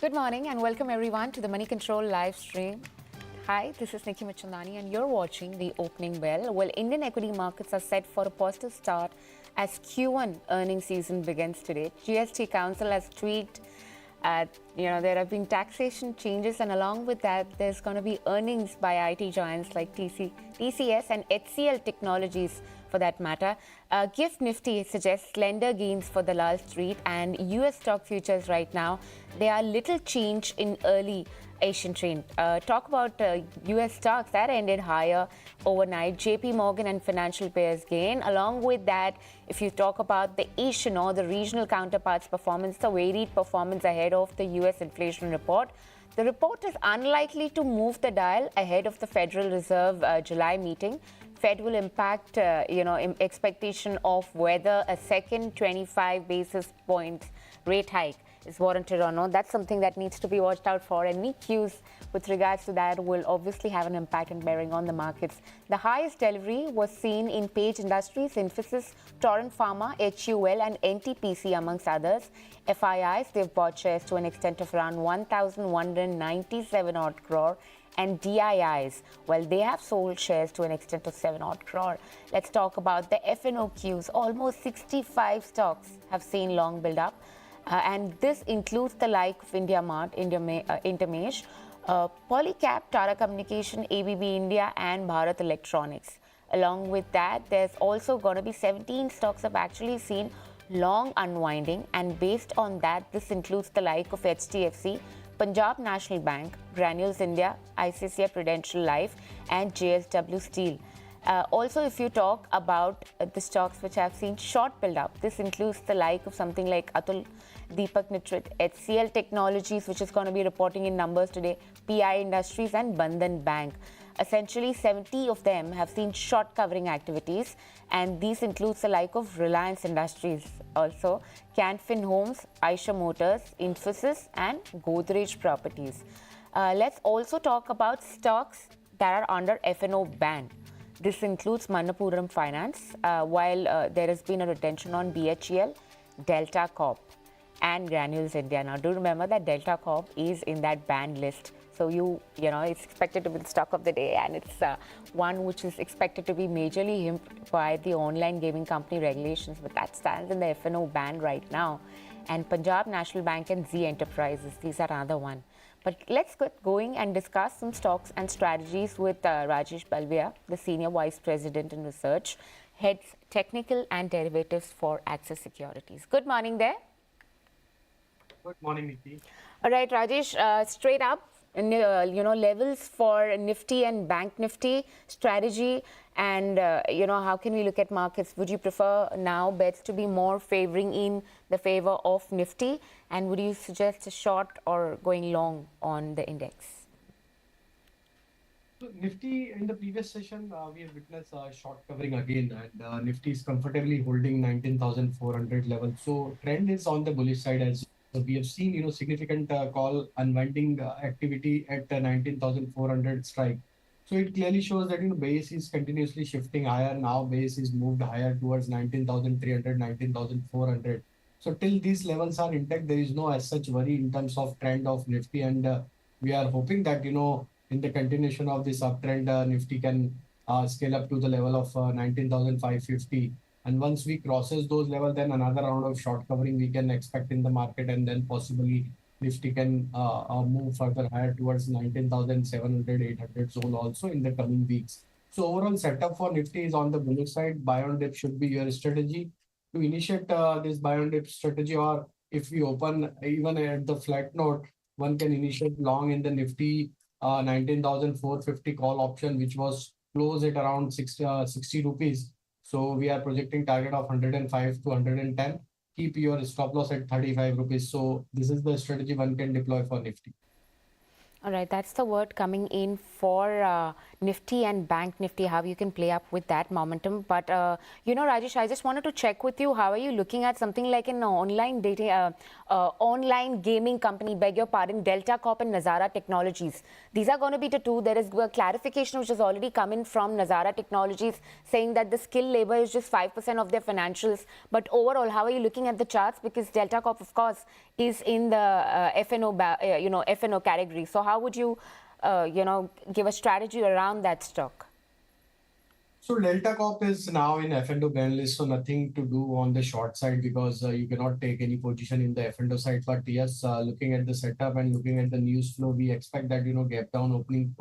Good morning and welcome everyone to the Moneycontrol live stream. Hi, this is Nickey Mirchandani and you're watching the opening bell. Well, Indian equity markets are set for a positive start as Q1 earnings season begins today. GST Council has tweaked there have been taxation changes, and along with that, there's going to be earnings by IT giants like TCS and HCL Technologies, for that matter. GIFT Nifty suggests slender gains for the Wall Street, and US stock futures right now, they are little change in early Asian trend. Talk about US stocks that ended higher overnight. JP Morgan and financial pairs gain. Along with that, if you talk about the Asian or the regional counterparts performance, the varied performance ahead of the US inflation report. The report is unlikely to move the dial ahead of the Federal Reserve July meeting. Fed will impact, expectation of whether a second 25 basis points rate hike is warranted or not. That's something that needs to be watched out for. Any cues with regards to that will obviously have an impact and bearing on the markets. The highest delivery was seen in Page Industries, Infosys, Torrent Pharma, HUL and NTPC amongst others. FIIs, they've bought shares to an extent of around 1,197 odd crore. And DIIs, well, they have sold shares to an extent of 7 odd crore. Let's talk about the FNOQs. Almost 65 stocks have seen long build up. And this includes the like of IndiaMart, Intermesh, Polycab, Tata Communication, ABB India, and Bharat Electronics. Along with that, there's also going to be 17 stocks have actually seen long unwinding, and based on that, this includes the like of HDFC, Punjab National Bank, Granules India, ICICI Prudential Life, and JSW Steel. Also, if you talk about the stocks which have seen short build up, this includes the like of something like Atul, Deepak Nitrit, HCL Technologies, which is going to be reporting in numbers today, PI Industries, and Bandhan Bank. Essentially, 70 of them have seen short covering activities, and these includes the like of Reliance Industries, also Canfin Homes, Aisha Motors, Infosys, and Godrej Properties. Let's also talk about stocks that are under F&O ban. This includes Manappuram Finance, while there has been a retention on BHEL, Delta Corp, and Granules India. Now, do remember that Delta Corp is in that banned list. So, it's expected to be the stock of the day, and it's one which is expected to be majorly hindered by the online gaming company regulations, but that stands in the F&O ban right now. And Punjab National Bank and Z Enterprises, these are another one. But let's get going and discuss some stocks and strategies with Rajesh Palviya, the Senior Vice President in Research, heads Technical and Derivatives for Axis Securities. Good morning there. Good morning, Nickey. All right, Rajesh, straight up, levels for Nifty and Bank Nifty strategy, and how can we look at markets? Would you prefer now bets to be more favoring in the favor of Nifty, and would you suggest a short or going long on the index? So Nifty, in the previous session, we have witnessed short covering again, and Nifty is comfortably holding 19,400 level. So trend is on the bullish side as we have seen, significant call unwinding activity at 19,400 strike. So it clearly shows that base is continuously shifting higher. Now base is moved higher towards 19,300, 19,400. So till these levels are intact, there is no as such worry in terms of trend of Nifty, and we are hoping that in the continuation of this uptrend, Nifty can scale up to the level of 19,550. And once we crosses those levels, then another round of short covering we can expect in the market, and then possibly Nifty can move further higher towards 19,700, 800 zone also in the coming weeks. So overall setup for Nifty is on the bullish side. Buy on dip should be your strategy to initiate this buy on dip strategy, or if we open even at the flat note, one can initiate long in the Nifty 19,450 call option, which was closed at around 60 rupees. So we are projecting target of 105 to 110. Keep your stop loss at 35 rupees. So this is the strategy one can deploy for Nifty. All right, that's the word coming in for Nifty and Bank Nifty, how you can play up with that momentum. But, Rajesh, I just wanted to check with you, how are you looking at something like an online online gaming company, beg your pardon, Delta Corp and Nazara Technologies? These are going to be the two. There is a clarification which has already come in from Nazara Technologies saying that the skilled labor is just 5% of their financials. But overall, how are you looking at the charts? Because Delta Corp, of course, is in the F&O category. So how would you, give a strategy around that stock? So Delta Corp is now in F&O ban list, so nothing to do on the short side because you cannot take any position in the F&O side. But yes, looking at the setup and looking at the news flow, we expect that gap down opening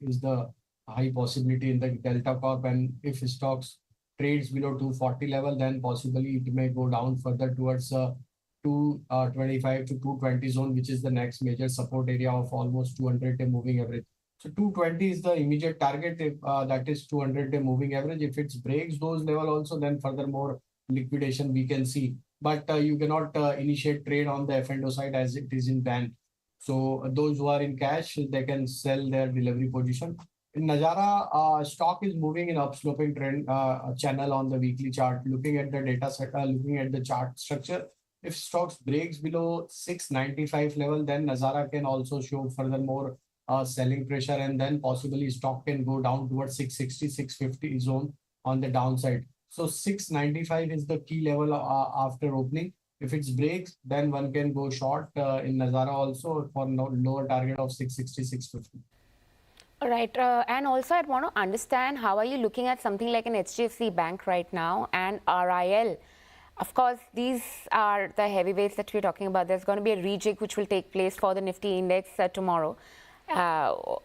is the high possibility in the Delta Corp, and if stocks trades below 240 level, then possibly it may go down further towards 225 to 220 zone, which is the next major support area of almost 200-day moving average. So 220 is the immediate target, if that is 200-day moving average. If it breaks those level also, then furthermore liquidation we can see. But you cannot initiate trade on the F&O side as it is in ban. So those who are in cash, they can sell their delivery position. In Nazara, stock is moving in upsloping trend channel on the weekly chart. Looking at the data set, looking at the chart structure, if stocks breaks below 695 level, then Nazara can also show furthermore selling pressure, and then possibly stock can go down towards 660, 650 zone on the downside. So 695 is the key level after opening. If it breaks, then one can go short in Nazara also for lower target of 660, 650. All right. And also I'd want to understand, how are you looking at something like an HDFC Bank right now and RIL? Of course, these are the heavyweights that we're talking about. There's going to be a rejig which will take place for the Nifty index tomorrow. How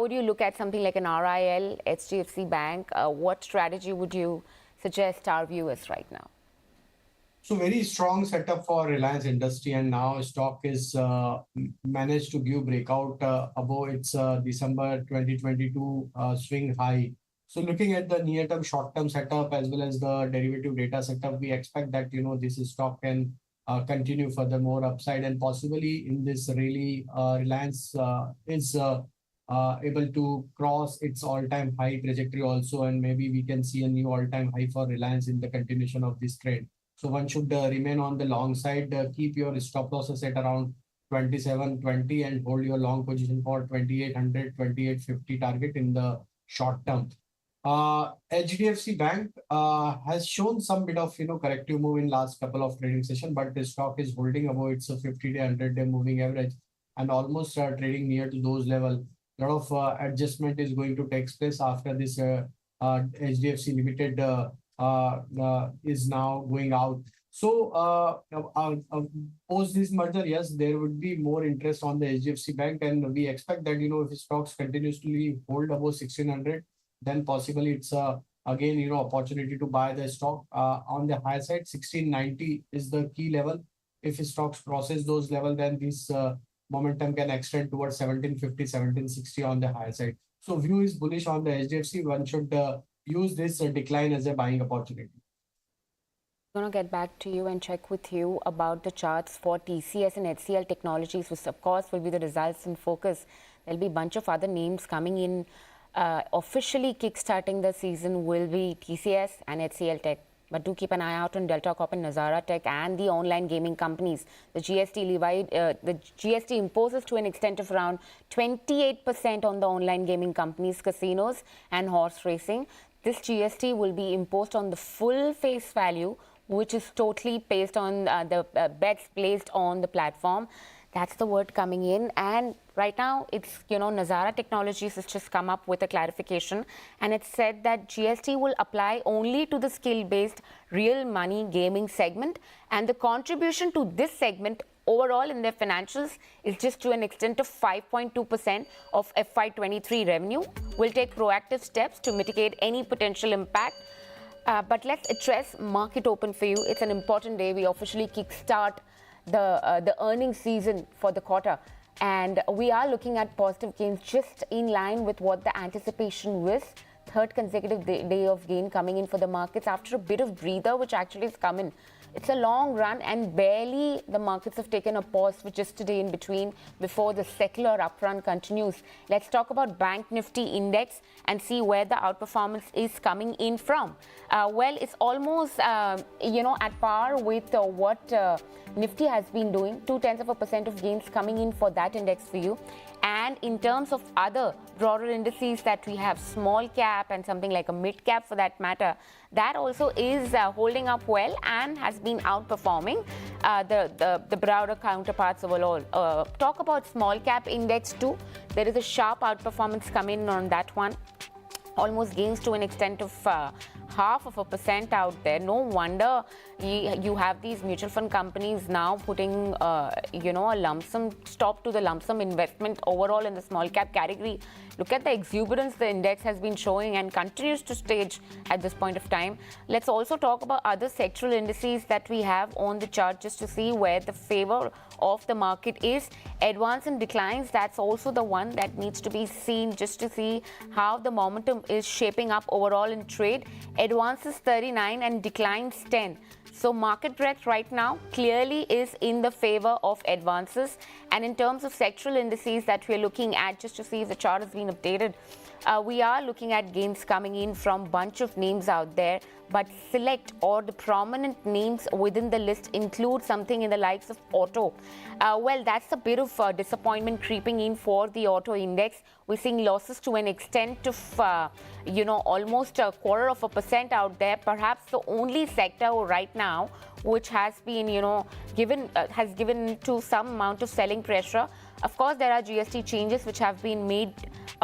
would you look at something like an RIL, HDFC Bank? What strategy would you suggest our viewers right now? So very strong setup for Reliance Industry, and now stock is managed to give breakout above its December 2022 swing high. So looking at the near-term, short-term setup as well as the derivative data setup, we expect that this stock can continue furthermore upside, and possibly in this really Reliance is able to cross its all-time high trajectory also, and maybe we can see a new all-time high for Reliance in the continuation of this trend. So one should remain on the long side, keep your stop losses at around 2720 and hold your long position for 2800, 2850 target in the short term. HDFC Bank has shown some bit of corrective move in last couple of trading session, but the stock is holding above its 50-day, 100-day moving average and almost trading near to those level. A lot of adjustment is going to take place after this HDFC Limited is now going out. So post this merger, yes, there would be more interest on the HDFC Bank, and we expect that if stocks continuously hold above 1600, then possibly it's again opportunity to buy the stock on the high side. 1690 is the key level. If stocks crosses those level, then this momentum can extend towards 1750, 1760 on the high side. So view is bullish on the HDFC. One should use this decline as a buying opportunity. I'm going to get back to you and check with you about the charts for TCS and HCL Technologies, which of course will be the results in focus. There'll be a bunch of other names coming in. Officially kickstarting the season will be TCS and HCL Tech. But do keep an eye out on Delta Corp and Nazara Tech and the online gaming companies. The GST imposes to an extent of around 28% on the online gaming companies, casinos and horse racing. This GST will be imposed on the full face value, which is totally based on the bets placed on the platform. That's the word coming in. And right now, it's, Nazara Technologies has just come up with a clarification. And it said that GST will apply only to the skill-based real money gaming segment. And the contribution to this segment overall in their financials is just to an extent of 5.2% of FY23 revenue. We'll take proactive steps to mitigate any potential impact. But let's address market open for you. It's an important day. We officially kickstart the earnings season for the quarter, and we are looking at positive gains just in line with what the anticipation was. Third consecutive day of gain coming in for the markets after a bit of breather, which actually has come in. It's a long run, and barely the markets have taken a pause for just a day in between before the secular uprun continues. Let's talk about Bank Nifty Index and see where the outperformance is coming in from. Well, it's almost, at par with what Nifty has been doing. 0.2% of gains coming in for that index for you. And in terms of other broader indices that we have, small cap and something like a mid cap for that matter, that also is holding up well and has been outperforming the broader counterparts overall. Talk about small cap index too. There is a sharp outperformance coming in on that one. Almost gains to an extent of 0.5% out there. No wonder you have these mutual fund companies now putting, a lump sum stop to the lump sum investment overall in the small cap category. Look at the exuberance the index has been showing and continues to stage at this point of time. Let's also talk about other sectoral indices that we have on the chart just to see where the favor of the market is. Advance and declines, that's also the one that needs to be seen just to see how the momentum is shaping up overall in trade. Advances 39 and declines 10. So market breadth right now clearly is in the favor of advances. And in terms of sectoral indices that we're looking at, just to see if the chart has been updated, we are looking at gains coming in from a bunch of names out there, but select or the prominent names within the list include something in the likes of auto. Well, that's a bit of disappointment creeping in for the auto index. We're seeing losses to an extent of, almost 0.25% out there. Perhaps the only sector right now which has been, given to some amount of selling pressure. Of course, there are GST changes which have been made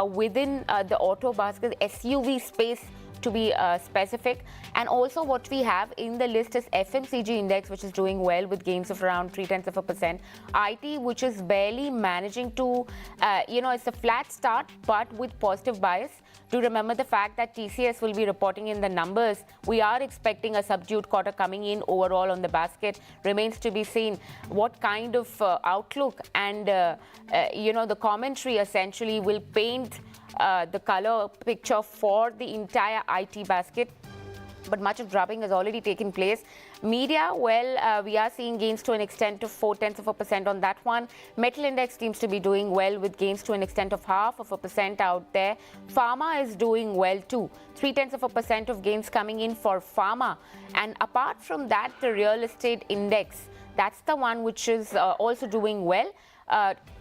within the auto basket, SUV space to be specific. And also what we have in the list is FMCG index, which is doing well with gains of around 0.3%. IT, which is barely managing to, it's a flat start, but with positive bias. Do remember the fact that TCS will be reporting in the numbers. We are expecting a subdued quarter coming in overall on the basket. Remains to be seen what kind of outlook and, the commentary essentially will paint the color picture for the entire IT basket. But much of dropping has already taken place. Media, well, we are seeing gains to an extent of 0.4% on that one. Metal index seems to be doing well with gains to an extent of 0.5% out there. Pharma is doing well too. 0.3% of gains coming in for pharma. And apart from that, the real estate index, that's the one which is also doing well.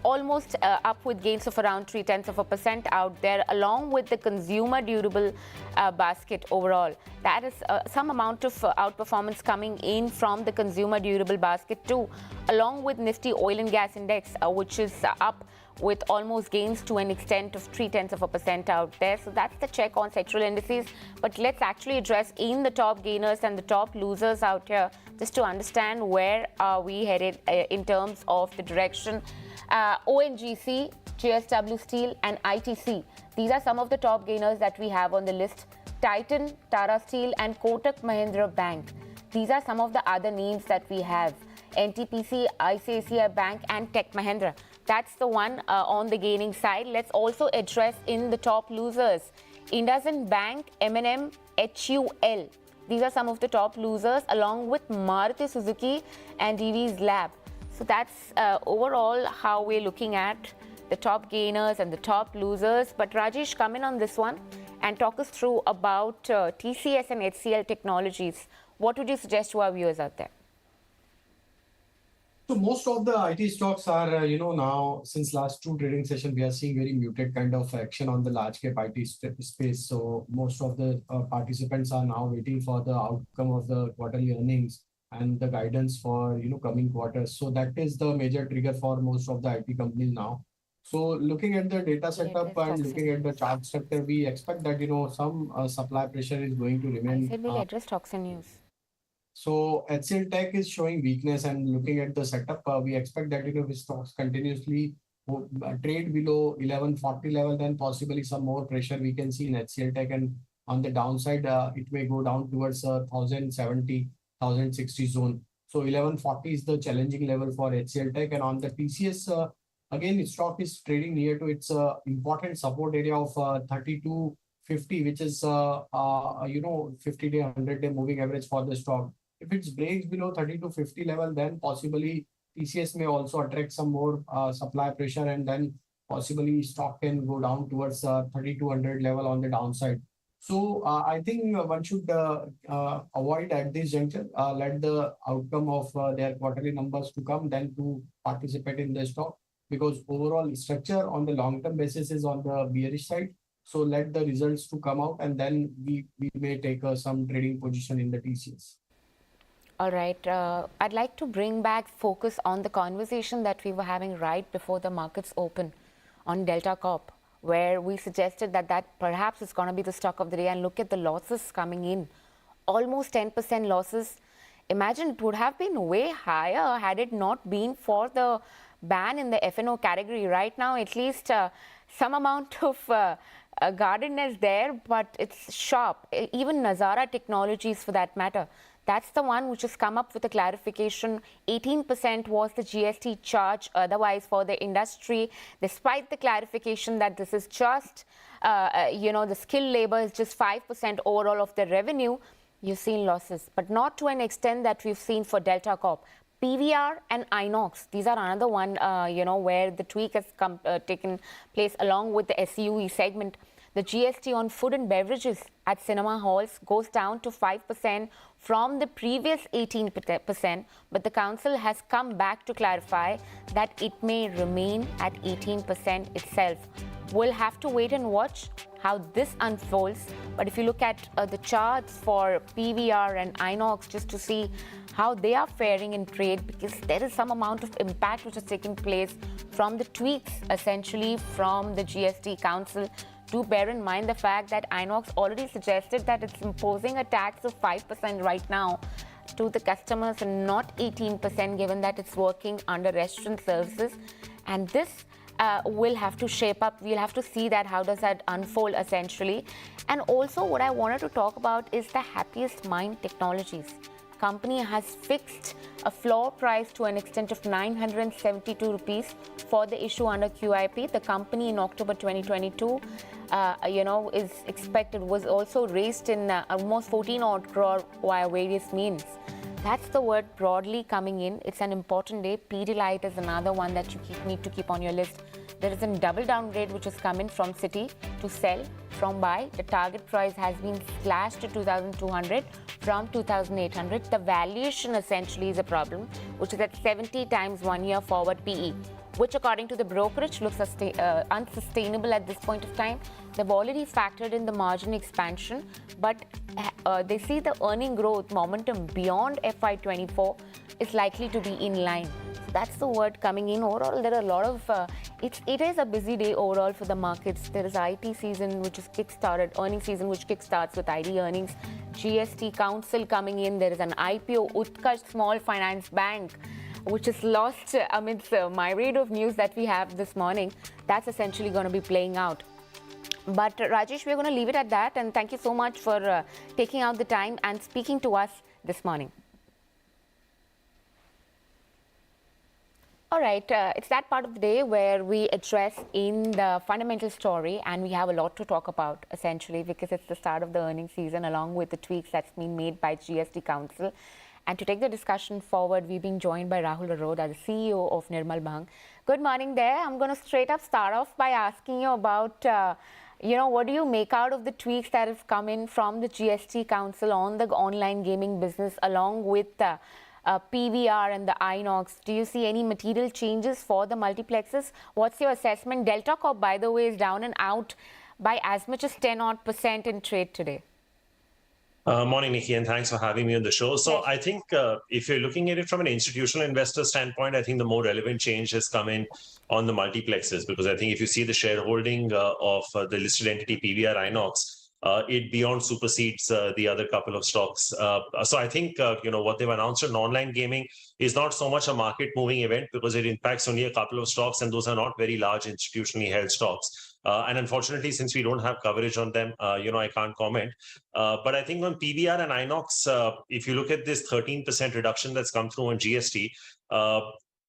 Almost up with gains of around 0.3% out there, along with the consumer durable basket overall. That is some amount of outperformance coming in from the consumer durable basket too, along with Nifty oil and gas index, which is up with almost gains to an extent of 0.3% out there. So that's the check on sectoral indices. But let's actually address in the top gainers and the top losers out here, just to understand where are we headed in terms of the direction. ONGC, JSW Steel and ITC. These are some of the top gainers that we have on the list. Titan, Tata Steel and Kotak Mahindra Bank. These are some of the other names that we have. NTPC, ICICI Bank and Tech Mahindra. That's the one on the gaining side. Let's also address in the top losers. IndusInd Bank, M&M, HUL. These are some of the top losers, along with Maruti Suzuki and EV's Lab. So that's overall how we're looking at the top gainers and the top losers. But Rajesh, come in on this one and talk us through about TCS and HCL Technologies. What would you suggest to our viewers out there? So most of the IT stocks are, now since last two trading sessions, we are seeing very muted kind of action on the large cap IT space. So most of the participants are now waiting for the outcome of the quarterly earnings and the guidance for, coming quarters. So that is the major trigger for most of the IT companies now. So looking at the data setup and looking at the chart structure, we expect that, some supply pressure is going to remain. I said we'll address stocks and news. So HCL Tech is showing weakness, and looking at the setup, we expect that with stocks continuously trade below 1140 level, then possibly some more pressure we can see in HCL Tech, and on the downside, it may go down towards 1070, 1060 zone. So 1140 is the challenging level for HCL Tech, and on the TCS, again, its stock is trading near to its important support area of 3250, which is 50-day, 100-day moving average for the stock. If it breaks below 3250 level, then possibly TCS may also attract some more supply pressure, and then possibly stock can go down towards 3200 level on the downside. So I think one should avoid at this juncture, let the outcome of their quarterly numbers to come, then to participate in the stock. because overall structure on the long-term basis is on the bearish side. So let the results to come out, and then we may take some trading position in the TCS. All right. I'd like to bring back focus on the conversation that we were having right before the markets open on Delta Corp, where we suggested that perhaps is going to be the stock of the day, and look at the losses coming in. Almost 10% losses. Imagine it would have been way higher had it not been for the ban in the F&O category. Right now, at least some amount of guardedness there, but it's sharp. Even Nazara Technologies, for that matter, that's the one which has come up with a clarification. 18% was the GST charge otherwise for the industry, despite the clarification that this is just, the skilled labor is just 5% overall of the revenue. You've seen losses, but not to an extent that we've seen for Delta Corp. PVR and Inox, these are another one, where the tweak has taken place along with the SUE segment. The GST on food and beverages at cinema halls goes down to 5% from the previous 18%, but the council has come back to clarify that it may remain at 18% itself. We'll have to wait and watch how this unfolds. But if you look at the charts for PVR and Inox, just to see how they are faring in trade, because there is some amount of impact which has taken place from the tweaks, essentially from the GST council. Do bear in mind the fact that Inox already suggested that it's imposing a tax of 5% right now to the customers and not 18%, given that it's working under restaurant services. And this will have to shape up. We'll have to see that how does that unfold essentially. And also what I wanted to talk about is the Happiest Mind Technologies. Company has fixed a floor price to an extent of 972 rupees for the issue under QIP. The company in October 2022, is expected, was also raised in almost 14 odd crore via various means. That's the word broadly coming in. It's an important day. Pidilite is another one that you need to keep on your list. There is a double downgrade which has come in from Citi to sell from buy. The target price has been slashed to 2,200 from 2,800. The valuation essentially is a problem, which is at 70 times 1 year forward PE, which according to the brokerage looks unsustainable at this point of time. They've already factored in the margin expansion, but they see the earning growth momentum beyond FY24 is likely to be in line. So that's the word coming in. Overall, there are a lot of, it is a busy day overall for the markets. There is IT season, which is kickstarted, earnings season, which kickstarts with ID earnings, GST council coming in. There is an IPO, Utkarsh Small Finance Bank, which is lost amidst the myriad of news that we have this morning. That's essentially going to be playing out. But Rajesh, we're going to leave it at that. And thank you so much for taking out the time and speaking to us this morning. All right, it's that part of the day where we address in the fundamental story, and we have a lot to talk about essentially because it's the start of the earnings season along with the tweaks that's been made by GST Council. And to take the discussion forward, we've been joined by Rahul, Arora, the CEO of Nirmal Bang. Good morning there. I'm going to straight up start off by asking you about, what do you make out of the tweaks that have come in from the GST Council on the online gaming business along with PVR and the Inox? Do you see any material changes for the multiplexes? What's your assessment? Delta Corp, by the way, is down and out by as much as 10% in trade today. Morning, Nickey, and thanks for having me on the show. So I think if you're looking at it from an institutional investor standpoint, I think the more relevant change has come in on the multiplexes, because I think if you see the shareholding of the listed entity PVR Inox, it beyond supersedes the other couple of stocks. So I think, what they've announced on online gaming is not so much a market moving event because it impacts only a couple of stocks, and those are not very large institutionally held stocks. And unfortunately, since we don't have coverage on them, I can't comment. But I think on PVR and Inox, if you look at this 13% reduction that's come through on GST,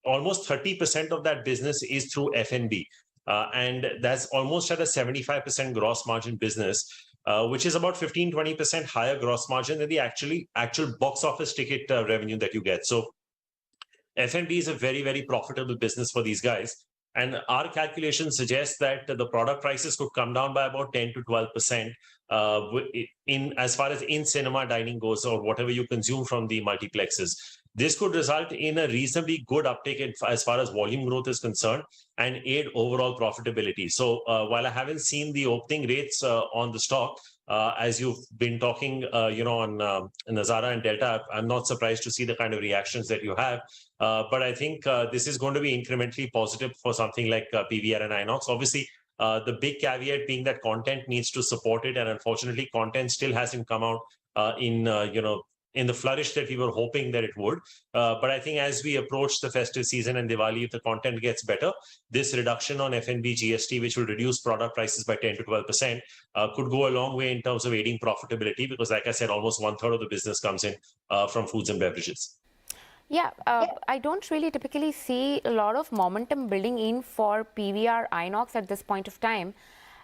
almost 30% of that business is through F&B. And that's almost at a 75% gross margin business, which is about 15-20% higher gross margin than the actual box office ticket revenue that you get. So F&B is a very, very profitable business for these guys. And our calculations suggest that the product prices could come down by about 10 to 12% in as far as in-cinema dining goes, or whatever you consume from the multiplexes. this could result in a reasonably good uptake as far as volume growth is concerned and aid overall profitability. So while I haven't seen the opening rates on the stock, as you've been talking, on Nazara and Delta, I'm not surprised to see the kind of reactions that you have. But I think this is going to be incrementally positive for something like PVR and Inox. Obviously, the big caveat being that content needs to support it, and unfortunately, content still hasn't come out in the flourish that we were hoping that it would. But I think as we approach the festive season and Diwali, if the content gets better, this reduction on F&B GST, which will reduce product prices by 10 to 12%, could go a long way in terms of aiding profitability, because like I said, almost 1/3 of the business comes in from foods and beverages. Yeah, I don't really typically see a lot of momentum building in for PVR Inox at this point of time.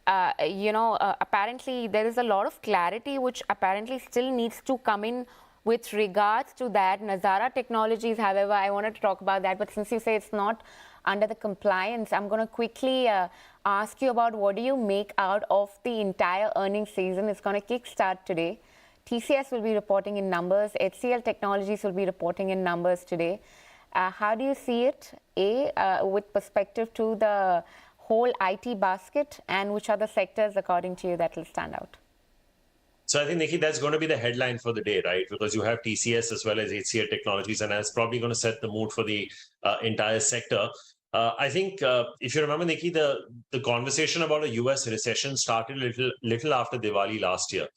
Apparently there is a lot of clarity which apparently still needs to come in with regards to that. Nazara Technologies, however, I wanted to talk about that, but since you say it's not under the compliance, I'm going to quickly ask you about what do you make out of the entire earnings season. It's going to kickstart today. TCS will be reporting in numbers. HCL Technologies will be reporting in numbers today. How do you see it, with perspective to the whole IT basket, and which are the sectors, according to you, that will stand out? So I think, Nickey, that's going to be the headline for the day, right? Because you have TCS as well as HCL Technologies, and that's probably going to set the mood for the entire sector. I think if you remember, Nickey, the conversation about a US recession started a little after Diwali last year.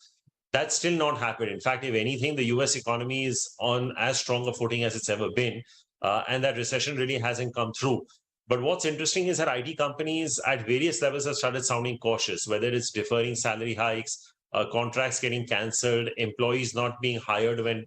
That's still not happened. In fact, if anything, the US economy is on as strong a footing as it's ever been, and that recession really hasn't come through. But what's interesting is that IT companies at various levels have started sounding cautious, whether it's deferring salary hikes, contracts getting cancelled, employees not being hired when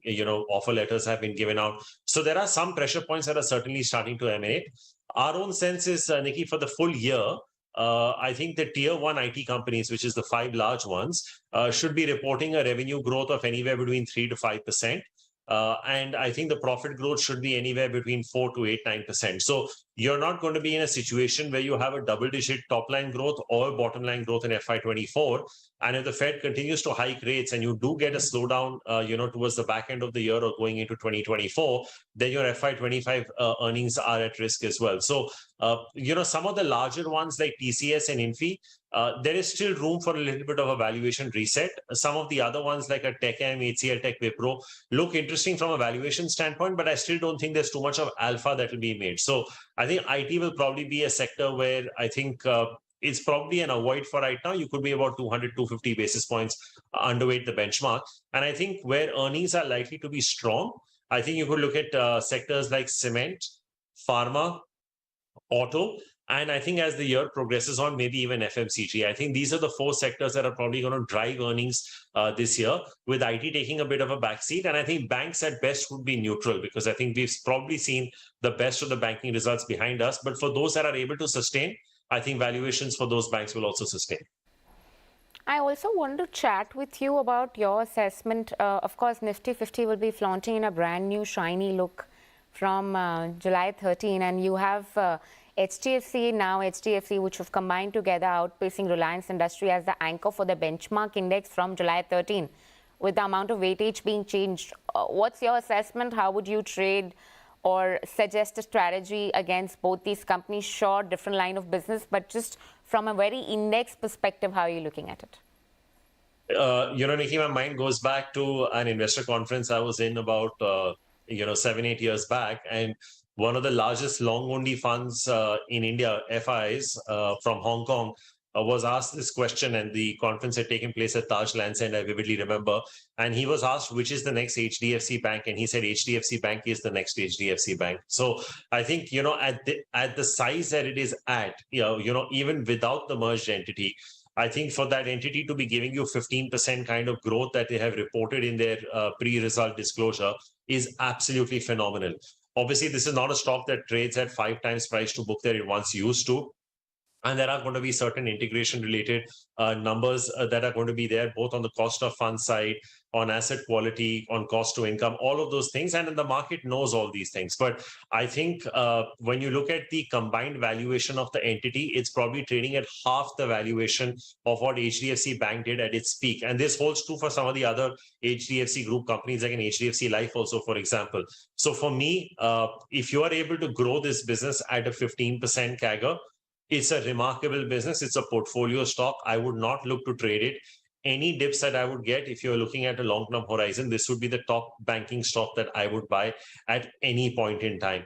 offer letters have been given out. So there are some pressure points that are certainly starting to emanate. Our own sense is, Nickey, for the full year, I think the tier 1 IT companies, which is the 5 large ones, should be reporting a revenue growth of anywhere between 3 to 5%. And I think the profit growth should be anywhere between 4 to 8, 9%. So you're not going to be in a situation where you have a double-digit top-line growth or bottom-line growth in FY24. And if the Fed continues to hike rates and you do get a slowdown, towards the back end of the year or going into 2024, then your FY25 earnings are at risk as well. So, some of the larger ones like TCS and Infi, there is still room for a little bit of a valuation reset. Some of the other ones like a TechM, HCL Tech, Wipro look interesting from a valuation standpoint, but I still don't think there's too much of alpha that will be made. So I think IT will probably be a sector where I think it's probably an avoid for right now. You could be about 200, 250 basis points underweight the benchmark. And I think where earnings are likely to be strong, I think you could look at sectors like cement, pharma, auto, and I think as the year progresses on, maybe even FMCG. I think these are the 4 sectors that are probably going to drive earnings this year, with IT taking a bit of a backseat. And I think banks at best would be neutral, because I think we've probably seen the best of the banking results behind us. But for those that are able to sustain, I think valuations for those banks will also sustain. I also wanted to chat with you about your assessment. Of course, Nifty 50 will be flaunting in a brand new shiny look from July 13, and you have HDFC, which have combined together, outpacing Reliance Industry as the anchor for the benchmark index from July 13, with the amount of weightage being changed. What's your assessment? How would you trade or suggest a strategy against both these companies? Sure, different line of business, but just from a very index perspective, how are you looking at it? Nickey, my mind goes back to an investor conference I was in about 7-8 years back, and one of the largest long-only funds in India, FIs from Hong Kong, was asked this question, and the conference had taken place at Taj Lands End, I vividly remember. And he was asked, which is the next HDFC bank? And he said, HDFC Bank is the next HDFC Bank. So I think, at the size that it is at, even without the merged entity, I think for that entity to be giving you 15% kind of growth that they have reported in their pre-result disclosure is absolutely phenomenal. Obviously, this is not a stock that trades at 5 times price to book that it once used to. And there are going to be certain integration related numbers that are going to be there, both on the cost of fund side, on asset quality, on cost to income, all of those things. And the market knows all these things. But I think when you look at the combined valuation of the entity, it's probably trading at half the valuation of what HDFC Bank did at its peak. And this holds true for some of the other HDFC group companies, like an HDFC Life also, for example. So for me, if you are able to grow this business at a 15% CAGR, it's a remarkable business. It's a portfolio stock. I would not look to trade it. Any dips that I would get, if you're looking at a long-term horizon, this would be the top banking stock that I would buy at any point in time.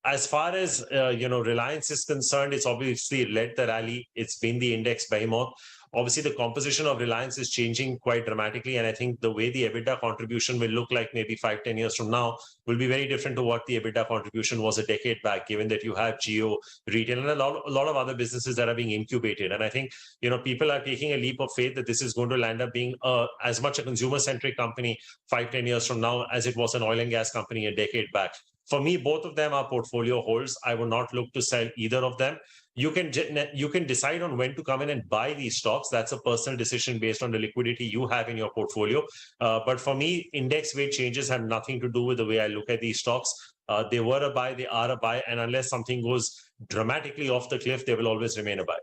As far as Reliance is concerned, it's obviously led the rally. It's been the index behemoth. Obviously, the composition of Reliance is changing quite dramatically. And I think the way the EBITDA contribution will look like maybe 5-10 years from now will be very different to what the EBITDA contribution was a decade back, given that you have Geo, retail, and a lot of other businesses that are being incubated. And I think, people are taking a leap of faith that this is going to land up being as much a consumer-centric company 5-10 years from now as it was an oil and gas company a decade back. For me, both of them are portfolio holds. I would not look to sell either of them. You can decide on when to come in and buy these stocks. That's a personal decision based on the liquidity you have in your portfolio. But for me, index weight changes have nothing to do with the way I look at these stocks. They were a buy, they are a buy. And unless something goes dramatically off the cliff, they will always remain a buy.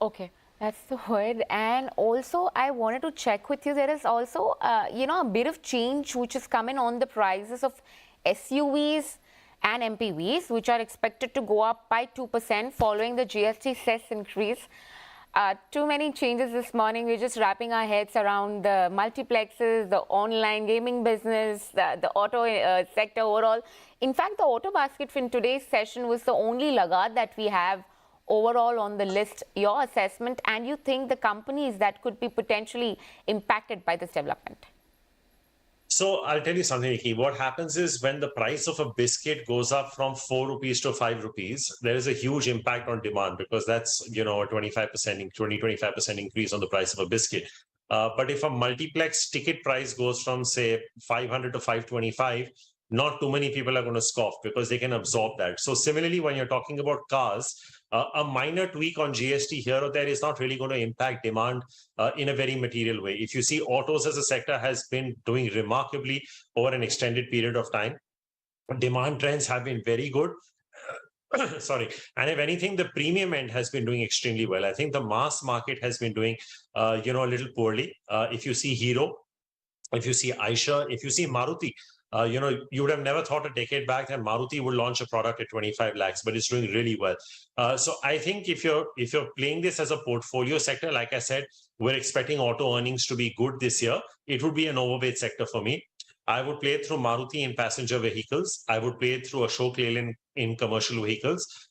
Okay. That's the word. And also, I wanted to check with you. There is also, a bit of change which is coming on the prices of SUVs and MPVs, which are expected to go up by 2% following the GST cess increase. Too many changes this morning. We're just wrapping our heads around the multiplexes, the online gaming business, the auto sector overall. In fact, the auto basket in today's session was the only laggard that we have overall on the list. Your assessment, and you think the companies that could be potentially impacted by this development? So I'll tell you something, Nickey. What happens is when the price of a biscuit goes up from 4 rupees to 5 rupees, there is a huge impact on demand, because that's, a 20-25% increase on the price of a biscuit. But if a multiplex ticket price goes from, say, 500 to 525, not too many people are going to scoff because they can absorb that. So similarly, when you're talking about cars, a minor tweak on GST here or there is not really going to impact demand in a very material way. If you see, autos as a sector has been doing remarkably over an extended period of time. Demand trends have been very good. Sorry. And if anything, the premium end has been doing extremely well. I think the mass market has been doing, a little poorly. If you see Hero, if you see Eicher, if you see Maruti, you would have never thought a decade back that Maruti would launch a product at 25 lakhs, but it's doing really well. So I think if you're playing this as a portfolio sector, like I said, we're expecting auto earnings to be good this year. It would be an overweight sector for me. I would play it through Maruti in passenger vehicles. I would play it through Ashok Leyland in commercial vehicles,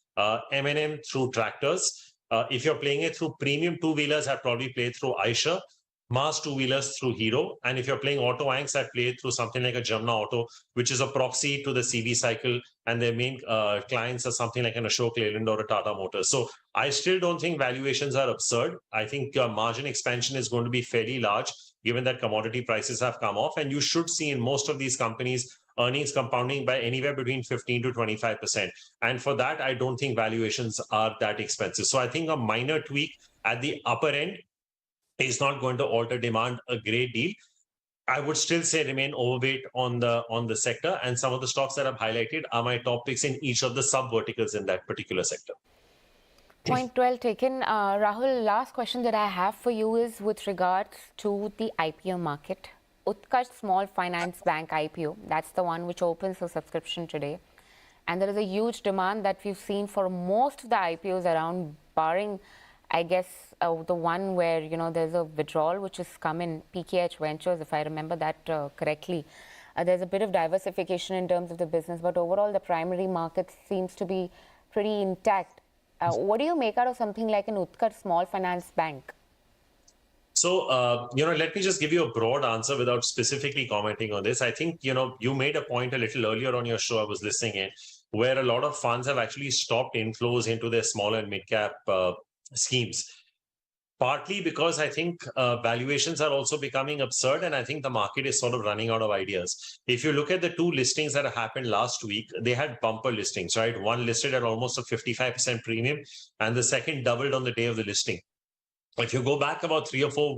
M&M through tractors. If you're playing it through premium two-wheelers, I'd probably play it through Eicher. Mass two-wheelers through Hero. And if you're playing auto anchs, I play it through something like a Jamna Auto, which is a proxy to the CV cycle, and their main clients are something like an Ashok Leyland or a Tata Motors. So I still don't think valuations are absurd. I think margin expansion is going to be fairly large, given that commodity prices have come off. And you should see in most of these companies earnings compounding by anywhere between 15 to 25%. And for that, I don't think valuations are that expensive. So I think a minor tweak at the upper end is not going to alter demand a great deal. I would still say remain overweight on the sector, and some of the stocks that I've highlighted are my top picks in each of the sub verticals in that particular sector. Point well taken. Rahul, last question that I have for you is with regards to the IPO market. Utkarsh Small Finance Bank IPO, that's the one which opens for subscription today. And there is a huge demand that we've seen for most of the IPOs around, barring, I guess, the one where, there's a withdrawal which has come in, PKH Ventures, if I remember that correctly. There's a bit of diversification in terms of the business, but overall the primary market seems to be pretty intact. What do you make out of something like an Utkarsh Small Finance Bank? So, let me just give you a broad answer without specifically commenting on this. I think, you made a point a little earlier on your show, I was listening in, where a lot of funds have actually stopped inflows into their small and mid-cap schemes. partly because I think valuations are also becoming absurd, and I think the market is sort of running out of ideas. If you look at the two listings that happened last week, they had bumper listings, right? One listed at almost a 55% premium, and the second doubled on the day of the listing. If you go back about 3 or 4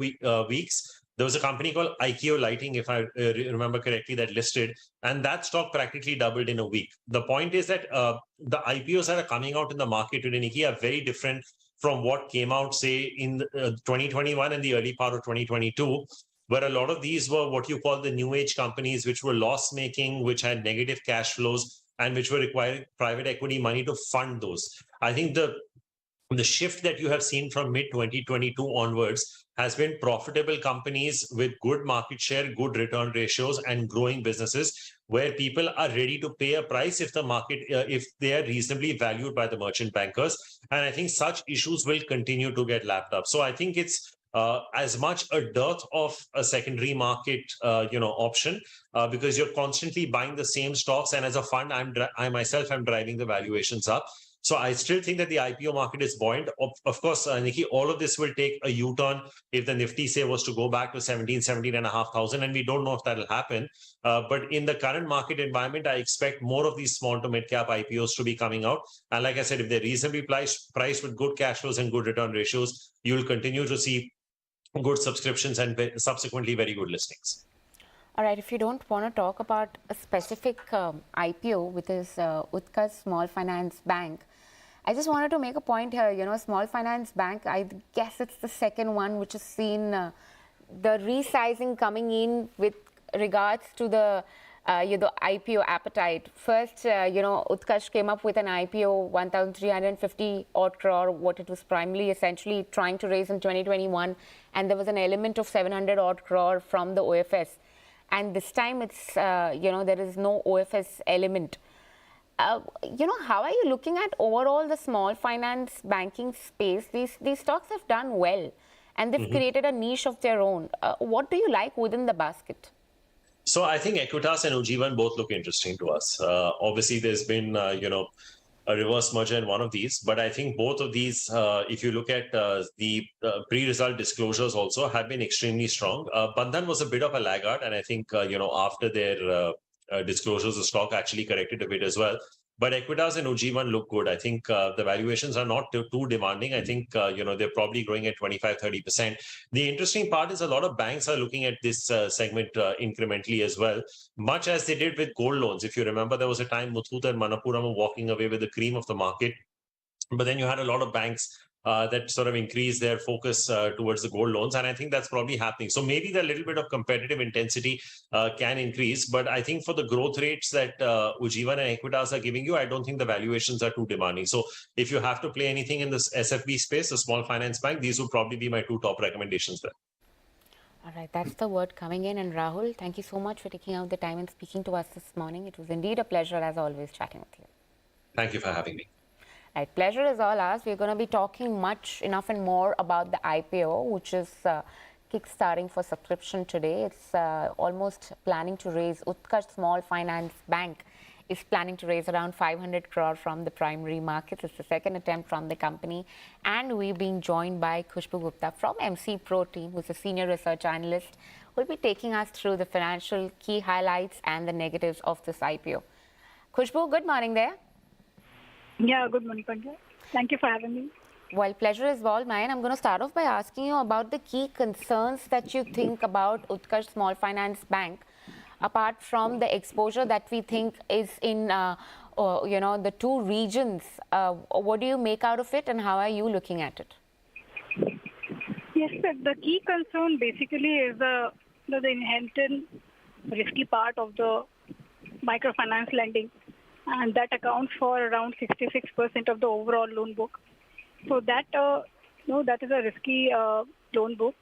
weeks, there was a company called IPO Lighting, if I remember correctly, that listed, and that stock practically doubled in a week. The point is that the IPOs that are coming out in the market today, Nickey, are very different from what came out, say, in 2021 and the early part of 2022, where a lot of these were what you call the new age companies, which were loss-making, which had negative cash flows, and which were requiring private equity money to fund those. I think the shift that you have seen from mid 2022 onwards has been profitable companies with good market share, good return ratios, and growing businesses where people are ready to pay a price if the market, if they are reasonably valued by the merchant bankers. And I think such issues will continue to get lapped up. So I think it's as much a dearth of a secondary market, option, because you're constantly buying the same stocks. And as a fund, I myself am driving the valuations up. So I still think that the IPO market is buoyant. Of course, Nickey, all of this will take a U-turn if the Nifty, say, was to go back to 17,500, and we don't know if that'll happen. But in the current market environment, I expect more of these small to mid-cap IPOs to be coming out. And like I said, if they're reasonably priced with good cash flows and good return ratios, you'll continue to see good subscriptions and subsequently very good listings. All right, if you don't want to talk about a specific IPO, which is Utkarsh Small Finance Bank, I just wanted to make a point here. Small Finance Bank, I guess it's the second one which has seen the resizing coming in with regards to the IPO appetite. First, Utkarsh came up with an IPO 1,350 odd crore, what it was primarily essentially trying to raise in 2021, and there was an element of 700 odd crore from the OFS. And this time it's, there is no OFS element. How are you looking at overall the small finance banking space? These stocks have done well and they've created a niche of their own. What do you like within the basket? So I think Equitas and Ujjivan both look interesting to us. Obviously, there's been, a reverse merger in one of these, but I think both of these, if you look at the pre-result disclosures also, have been extremely strong. Bandhan was a bit of a laggard, and I think, after their disclosures, the stock actually corrected a bit as well. But Equitas and Ujjivan look good. I think the valuations are not too demanding. I think, they're probably growing at 25-30%. The interesting part is a lot of banks are looking at this segment incrementally as well, much as they did with gold loans. If you remember, there was a time Muthoot and Manappuram were walking away with the cream of the market. But then you had a lot of banks that sort of increase their focus towards the gold loans. And I think that's probably happening. So maybe the little bit of competitive intensity can increase. But I think for the growth rates that Ujjivan and Equitas are giving you, I don't think the valuations are too demanding. So if you have to play anything in this SFB space, a small finance bank, these would probably be my two top recommendations there. All right, that's the word coming in. And Rahul, thank you so much for taking out the time and speaking to us this morning. It was indeed a pleasure, as always, chatting with you. Thank you for having me. Right, pleasure is all ours. We're going to be talking much, enough and more about the IPO, which is kickstarting for subscription today. It's almost planning to raise, Utkarsh Small Finance Bank is planning to raise around 500 crore from the primary markets. It's the second attempt from the company. And we're being joined by Khushbu Gupta from MC Pro team, who's a senior research analyst, who will be taking us through the financial key highlights and the negatives of this IPO. Khushbu, good morning there. Yeah, good morning, Pandya. Thank you for having me. Well, pleasure is all mine. I'm going to start off by asking you about the key concerns that you think about Utkarsh Small Finance Bank, apart from the exposure that we think is in, the two regions. What do you make out of it, and how are you looking at it? Yes, sir. The key concern basically is the inherent risky part of the microfinance lending, and that accounts for around 66% of the overall loan book. So that that is a risky loan book.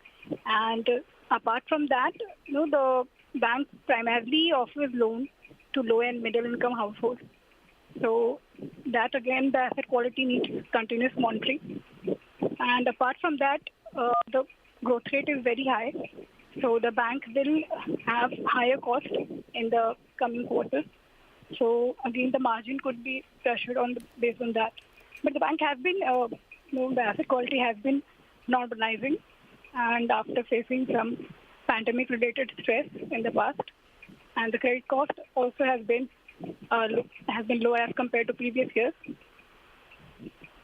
And apart from that, the bank primarily offers loans to low and middle income households. So that again, the asset quality needs continuous monitoring. And apart from that, the growth rate is very high. So the bank will have higher costs in the coming quarters. So again, the margin could be pressured based on that. But the bank has been, the asset quality has been normalizing, and after facing some pandemic-related stress in the past, and the credit cost also has been low as compared to previous years,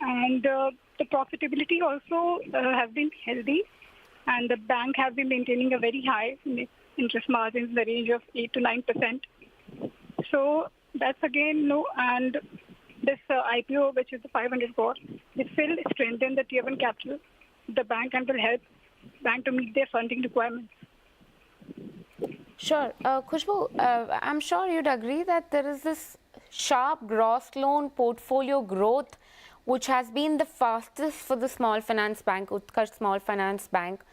and the profitability also has been healthy, and the bank has been maintaining a very high interest margins in the range of 8 to 9%. So that's again no, and this IPO, which is the 500 crore, it will strengthen the Tier 1 capital, the bank, and will help bank to meet their funding requirements. Sure. Khushbu, I'm sure you'd agree that there is this sharp gross loan portfolio growth which has been the fastest for the small finance bank, Utkarsh Small Finance Bank,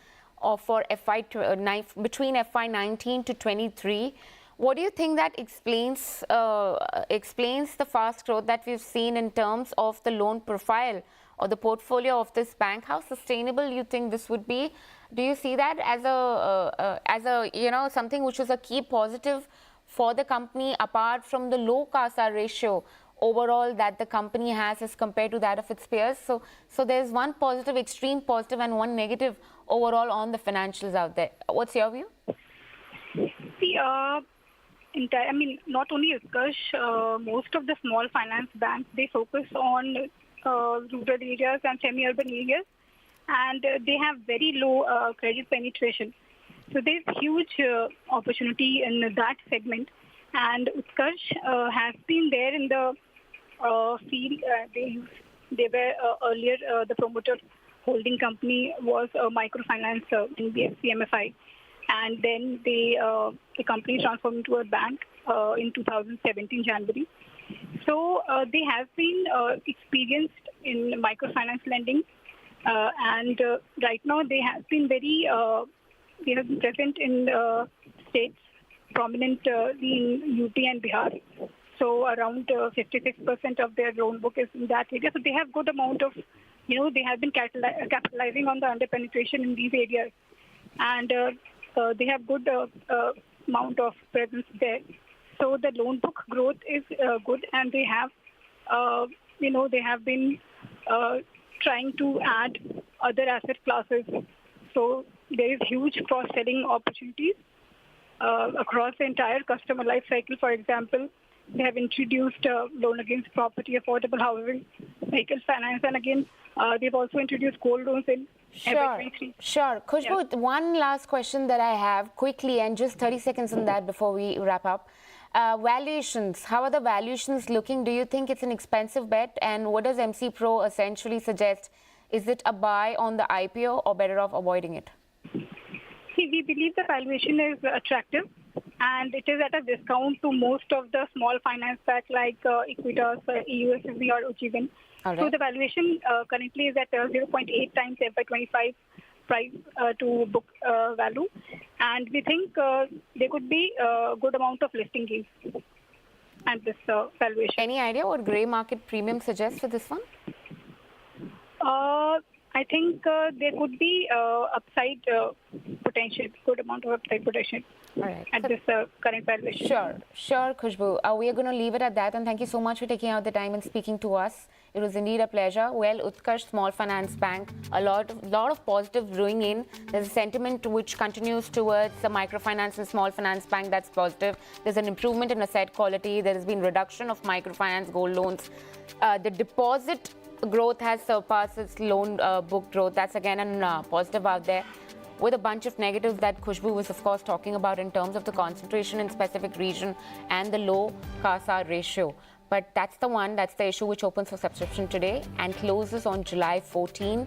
for between FY19 to 23. What do you think that explains the fast growth that we've seen in terms of the loan profile or the portfolio of this bank? How sustainable do you think this would be? Do you see that as a something which is a key positive for the company apart from the low CASA ratio overall that the company has as compared to that of its peers? So there's one positive, extreme positive, and one negative overall on the financials out there. What's your view? See, not only Utkarsh, most of the small finance banks, they focus on rural areas and semi-urban areas, and they have very low credit penetration. So there's huge opportunity in that segment, and Utkarsh has been there in the field. They were earlier the promoter holding company was microfinance in BFC MFI, and then the company transformed into a bank in 2017 January. So they have been experienced in microfinance lending, and right now they have been very present in states prominently in UP and Bihar. So around 56% of their loan book is in that area. So they have good amount of, they have been capitalizing on the under-penetration in these areas. And they have good amount of presence there. So the loan book growth is good, and they have, they have been trying to add other asset classes. So there is huge cross-selling opportunities across the entire customer life cycle. For example, they have introduced loan against property, affordable housing, vehicle finance, and again, they've also introduced gold loans in FY23. Sure. Khushbu, one last question that I have quickly, and just 30 seconds on that before we wrap up. Valuations, how are the valuations looking? Do you think it's an expensive bet? And what does MC Pro essentially suggest? Is it a buy on the IPO or better off avoiding it? See, we believe the valuation is attractive, and it is at a discount to most of the small finance banks like Equitas, EUSSB or Ujjivan. Right. So the valuation currently is at 0.8 times FY25 price to book value, and we think there could be a good amount of listing gains at this valuation. Any idea what grey market premium suggests for this one? I think there could be upside potential, good amount of upside potential at this current valuation. Sure, Khushbu. We are going to leave it at that, and thank you so much for taking out the time and speaking to us. It was indeed a pleasure. Well, Utkarsh Small Finance Bank, a lot of positive brewing in. There's a sentiment which continues towards the microfinance and small finance bank. That's positive. There's an improvement in asset quality. There has been reduction of microfinance gold loans. The deposit growth has surpassed its loan book growth. That's again a positive out there, with a bunch of negatives that Khushbu was of course talking about in terms of the concentration in specific region and the low CASA ratio. But that's the issue which opens for subscription today and closes on July 14.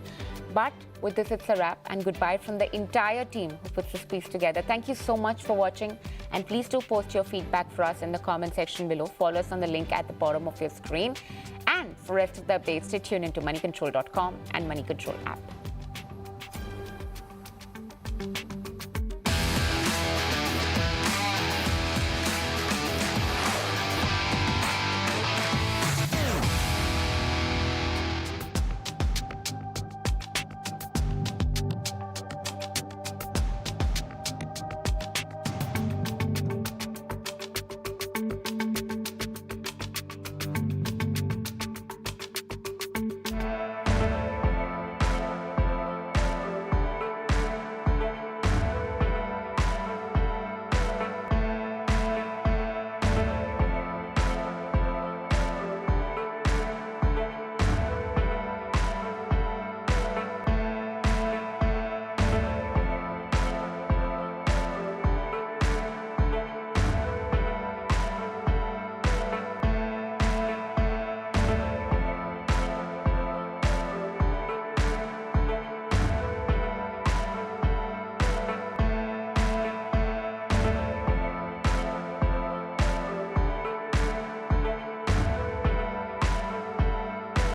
But with this, it's a wrap, and goodbye from the entire team who puts this piece together. Thank you so much for watching, and please do post your feedback for us in the comment section below. Follow us on the link at the bottom of your screen. And for rest of the updates, stay tuned into moneycontrol.com and Moneycontrol app.